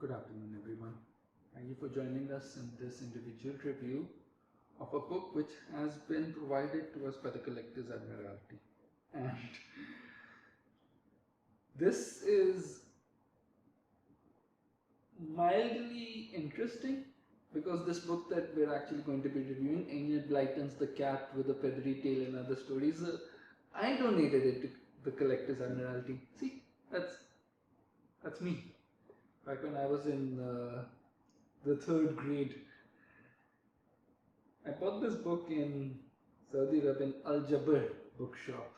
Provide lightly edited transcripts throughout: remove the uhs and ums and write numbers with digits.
Good afternoon, everyone. Thank you for joining us in this individual review of a book which has been provided to us by the Collectors Admiralty. And this is mildly interesting because this book that we're actually going to be reviewing, Enid Blyton's The Cat with a Feathery Tail and Other Stories, I donated it to the Collectors Admiralty. See, that's me. Back when I was in the third grade, I bought this book in Saudi Arabia, Al Jabr bookshop.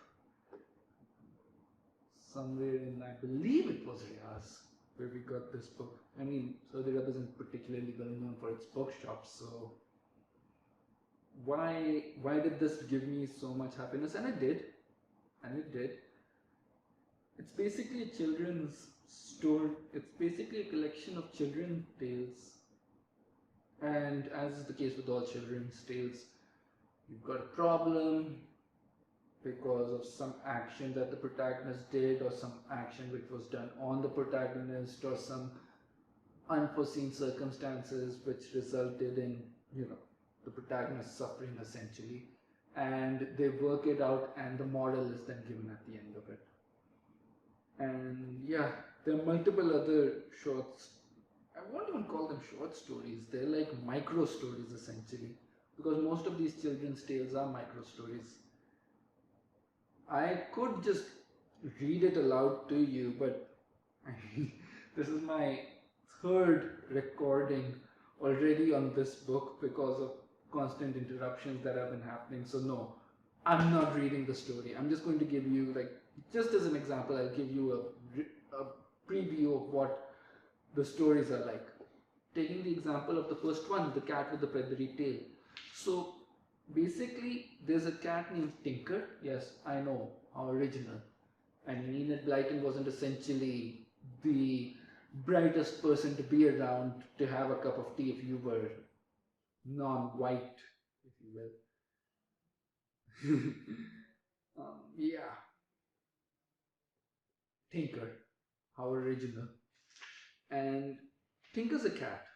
Somewhere in, I believe it was Riyadh, where we got this book. I mean, Saudi Arabia isn't particularly well known for its bookshops, so why did this give me so much happiness? And it did. It's basically a children's story. It's basically a collection of children's tales. And as is the case with all children's tales, you've got a problem because of some action that the protagonist did, or some action which was done on the protagonist, or some unforeseen circumstances which resulted in, the protagonist suffering essentially. And they work it out, and the moral is then given at the end of it. And yeah, there are multiple other shorts. I won't even call them short stories. They're like micro stories essentially, because most of these children's tales are micro stories. I could just read it aloud to you, but this is my third recording already on this book because of constant interruptions that have been happening. So no, I'm not reading the story. I'm just going to give you, just as an example, I'll give you a preview of what the stories are like. Taking the example of the first one, The Cat with the Feathery Tail. So basically, there's a cat named Tinker. Yes, I know, how original. I mean, Enid Blyton wasn't essentially the brightest person to be around to have a cup of tea if you were non-white, if you will. Yeah. Tinker, how original. And Tinker's a cat.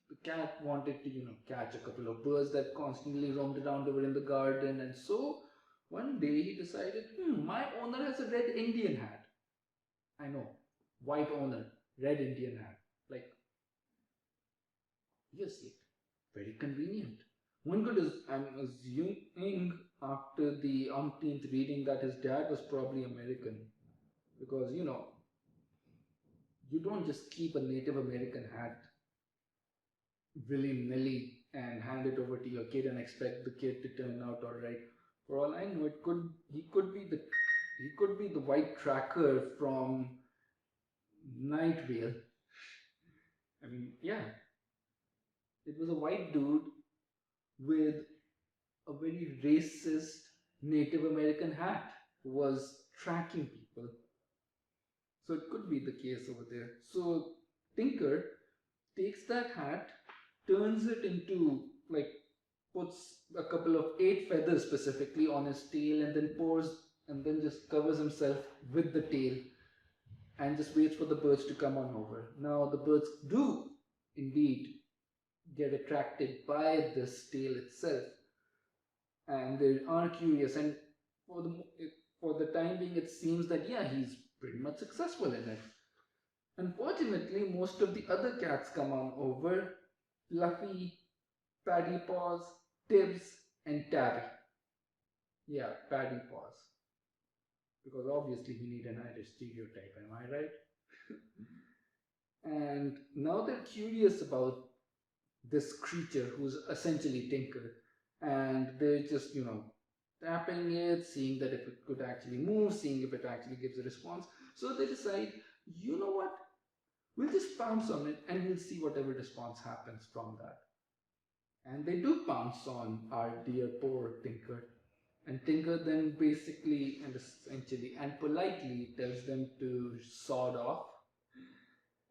The cat wanted to, catch a couple of birds that constantly roamed around over in the garden, and so one day he decided, my owner has a red Indian hat. I know, white owner, red Indian hat. Yes, very convenient. One could, I'm assuming after the umpteenth reading that his dad was probably American, because, you don't just keep a Native American hat willy-nilly and hand it over to your kid and expect the kid to turn out all right. For all I know, he could be the white tracker from Night Vale. I mean, yeah, it was a white dude with a very racist Native American hat who was tracking people. So it could be the case over there. So Tinker takes that hat, turns it into, puts a couple of 8 feathers specifically on his tail, and then just covers himself with the tail and just waits for the birds to come on over. Now the birds do indeed get attracted by this tail itself, and they are curious, and for the time being it seems that he's pretty much successful in it. Unfortunately, most of the other cats come on over: Fluffy, Paddy Paws, Tibbs, and Tabby. Yeah, Paddy Paws. Because obviously we need an Irish stereotype, am I right? And now they're curious about this creature who's essentially Tinker, and they're just, tapping it, seeing that if it could actually move, seeing if it actually gives a response. So they decide, you know what, we'll just pounce on it and we'll see whatever response happens from that. And they do pounce on our dear poor Tinker. And Tinker then basically and essentially and politely tells them to sod off.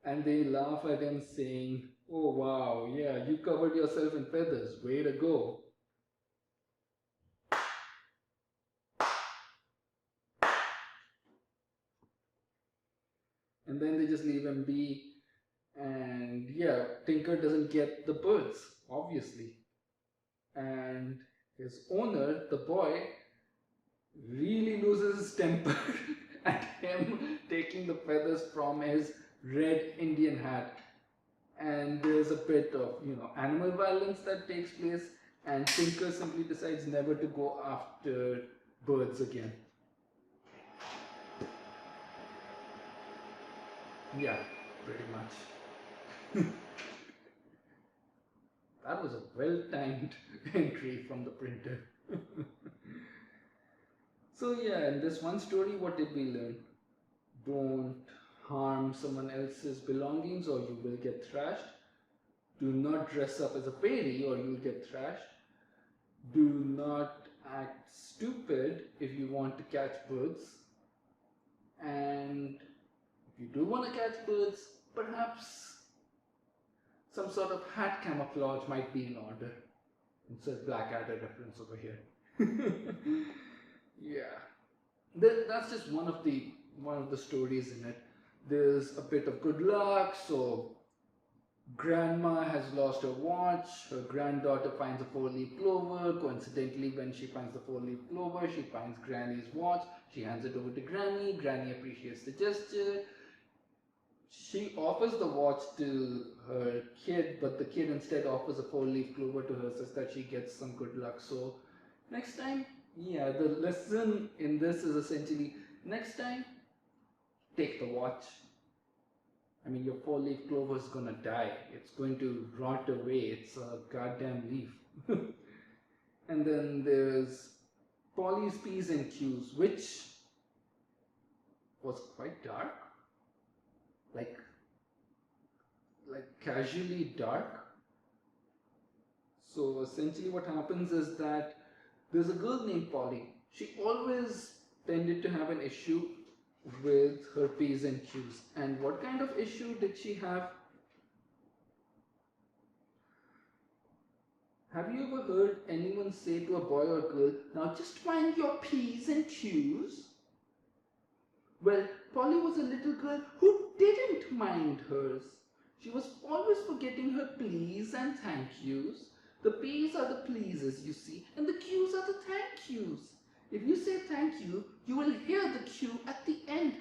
And they laugh at him saying, oh wow, yeah, you covered yourself in feathers, way to go. And then they just leave him be, And yeah, Tinker doesn't get the birds, obviously. And his owner, the boy, really loses his temper at him taking the feathers from his red Indian hat. And there's a bit of, animal violence that takes place, and Tinker simply decides never to go after birds again. Yeah, pretty much. That was a well-timed entry from the printer. So yeah, in this one story, what did we learn? Don't harm someone else's belongings or you will get thrashed. Do not dress up as a fairy or you'll get thrashed. Do not act stupid if you want to catch birds. And if you do want to catch birds, perhaps some sort of hat camouflage might be in order. Insert Blackadder reference over here. Yeah, that's just one of the stories in it. There's a bit of good luck. So grandma has lost her watch. Her granddaughter finds a four-leaf clover. Coincidentally, when she finds the four-leaf clover, she finds Granny's watch. She hands it over to Granny. Granny appreciates the gesture. She offers the watch to her kid, but the kid instead offers a four-leaf clover to her such that she gets some good luck. So next time, yeah, the lesson in this is essentially, next time, take the watch. I mean, your four-leaf clover is gonna die. It's going to rot away. It's a goddamn leaf. And then there's Polly's P's and Q's, which was quite dark. Like casually dark. So essentially what happens is that there's a girl named Polly. She always tended to have an issue with her P's and Q's. And what kind of issue did she have? Have you ever heard anyone say to a boy or girl, now just mind your P's and Q's? Well, Polly was a little girl who didn't mind hers. She was always forgetting her please and thank yous. The P's are the pleases, you see, and the Q's are the thank yous. If you say thank you, you will hear the Q at the end.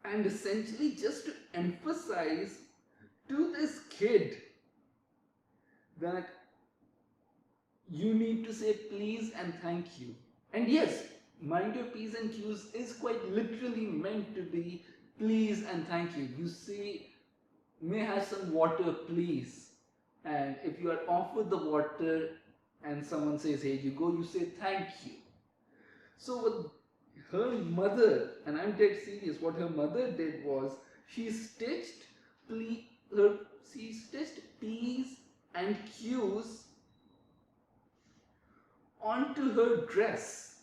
And essentially, just to emphasize to this kid that you need to say please and thank you. And yes, mind your P's and Q's is quite literally meant to be please and thank you. You say, may I have some water please. And if you are offered the water and someone says, here you go, you say thank you. So what her mother, and I'm dead serious, what her mother did was she stitched P's and Q's onto her dress,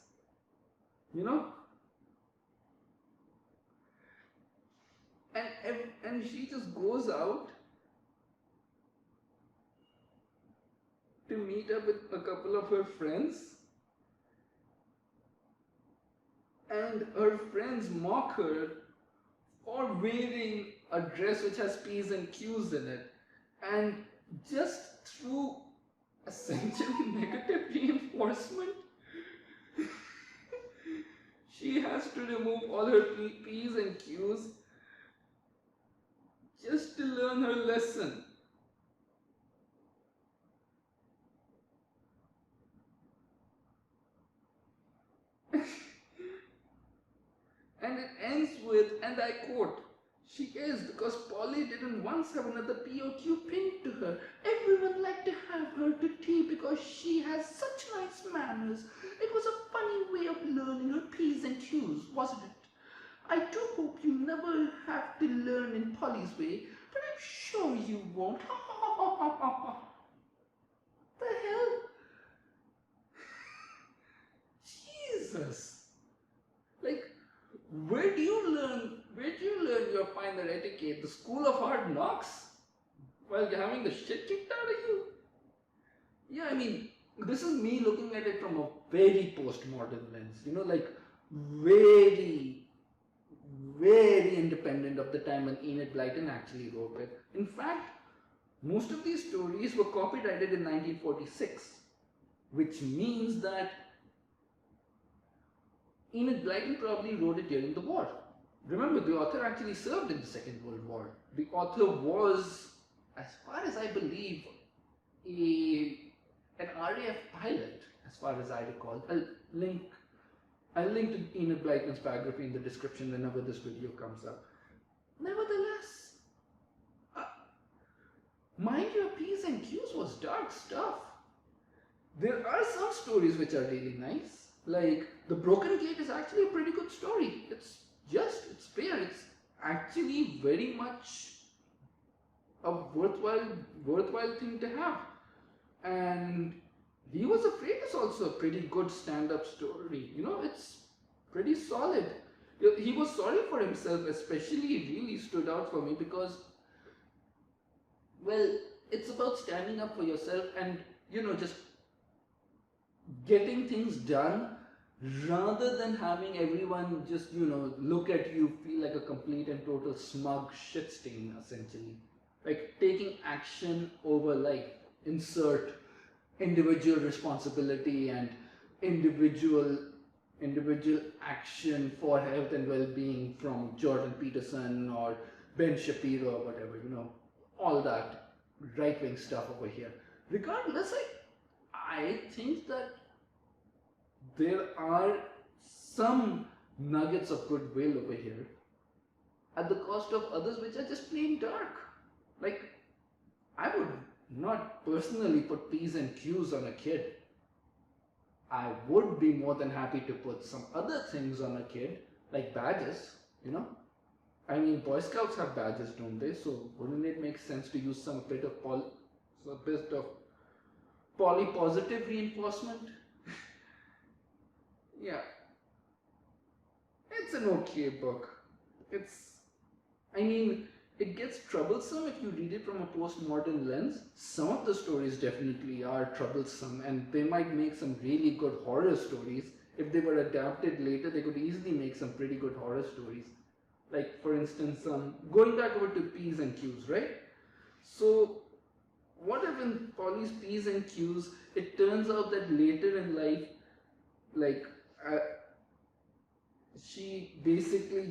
and she just goes out to meet up with a couple of her friends, and her friends mock her for wearing a dress which has P's and Q's in it, and just through essentially negative reinforcement, she has to remove all her P's and Q's just to learn her lesson. And it ends with, and I quote, she is because Polly didn't once have another P or Q pinned to her. Everyone liked to have her to tea because she has such nice manners. It was a funny way of learning her P's and Q's, wasn't it? I do hope you never have to learn in Polly's way, but I'm sure you won't. The hell? Jesus. Like, where do you learn your finer etiquette? The school of hard knocks? While you're having the shit kicked out of you? Yeah, I mean, this is me looking at it from a very postmodern lens. Like, very, very independent of the time when Enid Blyton actually wrote it. In fact, most of these stories were copyrighted in 1946, which means that Enid Blyton probably wrote it during the war. Remember, the author actually served in the Second World War. The author was, as far as I believe, an RAF pilot, as far as I recall. I'll link to Enid Blyton's biography in the description whenever this video comes up. Nevertheless, mind your P's and Q's was dark stuff. There are some stories which are really nice. Like, The Broken Gate is actually a pretty good story. It's fair. It's actually very much a worthwhile thing to have. And He Was Afraid is also a pretty good stand-up story. It's pretty solid. He Was Sorry for Himself especially really stood out for me because, well, it's about standing up for yourself and, just getting things done rather than having everyone just, look at you, feel like a complete and total smug shit stain, essentially. Like taking action over life. Insert individual responsibility and individual action for health and well-being from Jordan Peterson or Ben Shapiro or whatever, all that right-wing stuff over here. Regardless, I think that there are some nuggets of goodwill over here at the cost of others which are just plain dark. Like, I would not personally put P's and Q's on a kid. I would be more than happy to put some other things on a kid, like badges, I mean, Boy Scouts have badges, don't they? So wouldn't it make sense to use some bit of poly-positive reinforcement? Yeah. It's an okay book. It gets troublesome if you read it from a postmodern lens. Some of the stories definitely are troublesome, and they might make some really good horror stories. If they were adapted later, they could easily make some pretty good horror stories. Like, for instance, going back over to P's and Q's, right? So, what if in Polly's P's and Q's, it turns out that later in life, like, she basically,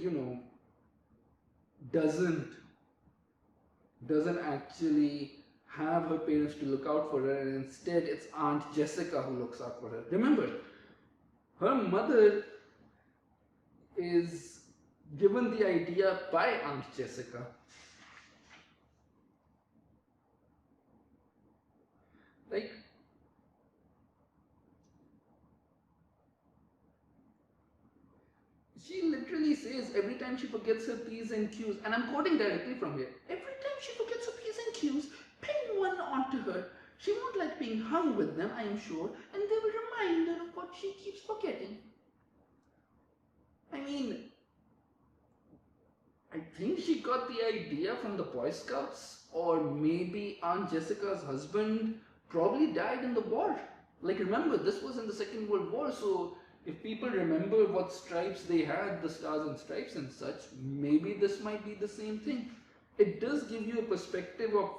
doesn't actually have her parents to look out for her, and instead it's Aunt Jessica who looks out for her. Remember, her mother is given the idea by Aunt Jessica. Like, she literally says every time she forgets her P's and Q's, and I'm quoting directly from here, every time she forgets her P's and Q's, pin one onto her. She won't like being hung with them, I am sure, and they will remind her of what she keeps forgetting. I mean, I think she got the idea from the Boy Scouts, or maybe Aunt Jessica's husband probably died in the war. Like, remember, this was in the Second World War, so if people remember what stripes they had, the stars and stripes and such, maybe this might be the same thing. It does give you a perspective of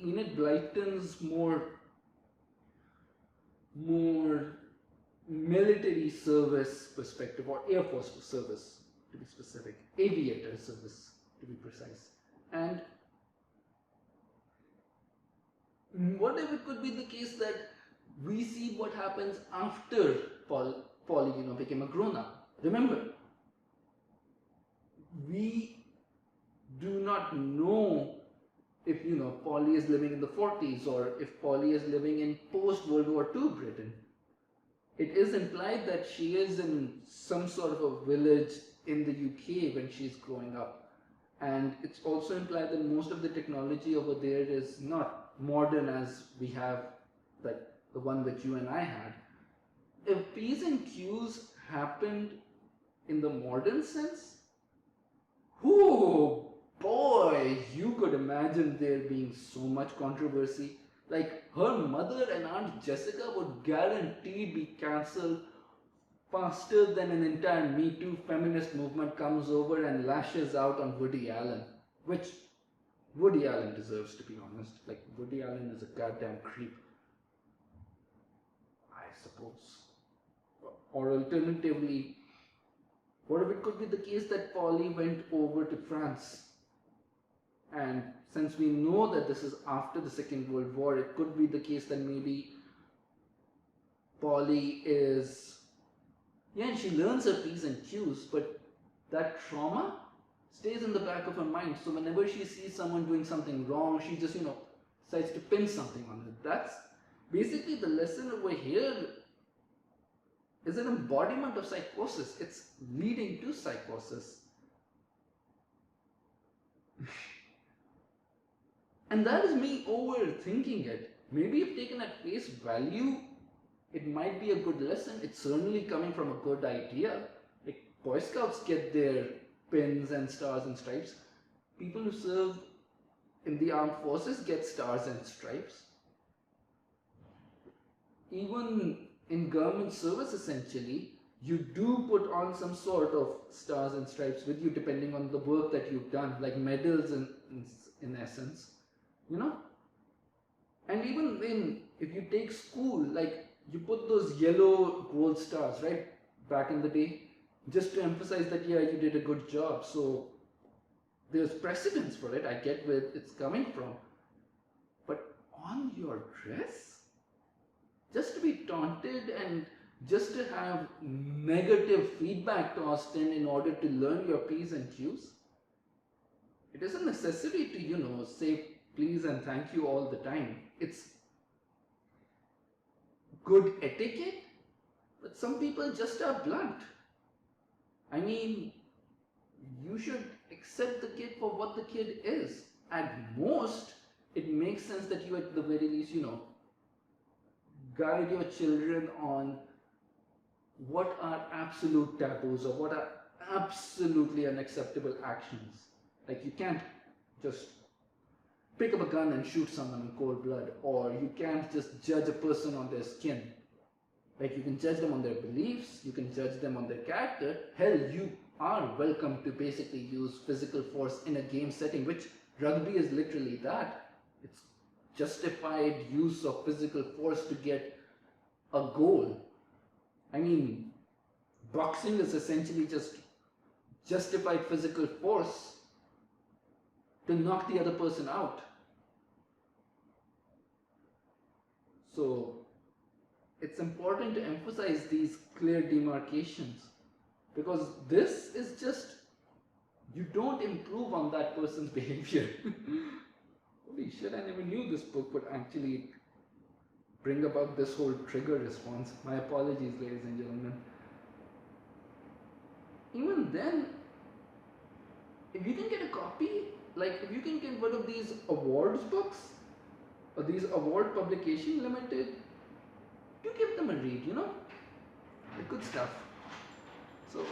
Enid Blyton's more military service perspective, or Air Force service to be specific, aviator service to be precise. And what if it could be the case that we see what happens after Polly, became a grown-up? Remember, we do not know if, Polly is living in the 40s or if Polly is living in post-World War II Britain. It is implied that she is in some sort of a village in the UK when she's growing up. And it's also implied that most of the technology over there is not modern as we have, like the one which you and I had. If P's and Q's happened in the modern sense, oh boy, you could imagine there being so much controversy. Like, her mother and Aunt Jessica would guaranteed be cancelled faster than an entire Me Too feminist movement comes over and lashes out on Woody Allen, which Woody Allen deserves, to be honest. Like, Woody Allen is a goddamn creep, I suppose. Or alternatively, what if it could be the case that Polly went over to France? And since we know that this is after the Second World War, it could be the case that maybe Polly is, yeah, she learns her P's and Q's, but that trauma stays in the back of her mind. So whenever she sees someone doing something wrong, she just, decides to pin something on it. That's basically the lesson over here is an embodiment of psychosis. It's leading to psychosis. And that is me overthinking it. Maybe if taken at face value, it might be a good lesson. It's certainly coming from a good idea. Like, Boy Scouts get their pins and stars and stripes. People who serve in the armed forces get stars and stripes. Even in government service, essentially, you do put on some sort of stars and stripes with you depending on the work that you've done, like medals in essence, And even if you take school, like, you put those yellow gold stars, right, back in the day, just to emphasize that, yeah, you did a good job. So there's precedence for it. I get where it's coming from. But on your dress, just to be taunted and just to have negative feedback tossed in order to learn your P's and Q's, it isn't necessary to, say please and thank you all the time. It's good etiquette, but some people just are blunt. I mean, you should accept the kid for what the kid is. At most, it makes sense that you at the very least, guide your children on what are absolute taboos or what are absolutely unacceptable actions. Like, you can't just pick up a gun and shoot someone in cold blood, or you can't just judge a person on their skin. Like, you can judge them on their beliefs, you can judge them on their character. Hell, you are welcome to basically use physical force in a game setting, which rugby is literally that. It's justified use of physical force to get a goal. I mean, boxing is essentially just justified physical force to knock the other person out. So it's important to emphasize these clear demarcations, because this is just, you don't improve on that person's behavior. Holy shit, I never knew this book would actually bring about this whole trigger response. My apologies, ladies and gentlemen. Even then, if you can get a copy, like if you can get one of these awards books, or these award publication limited, do give them a read, the good stuff. So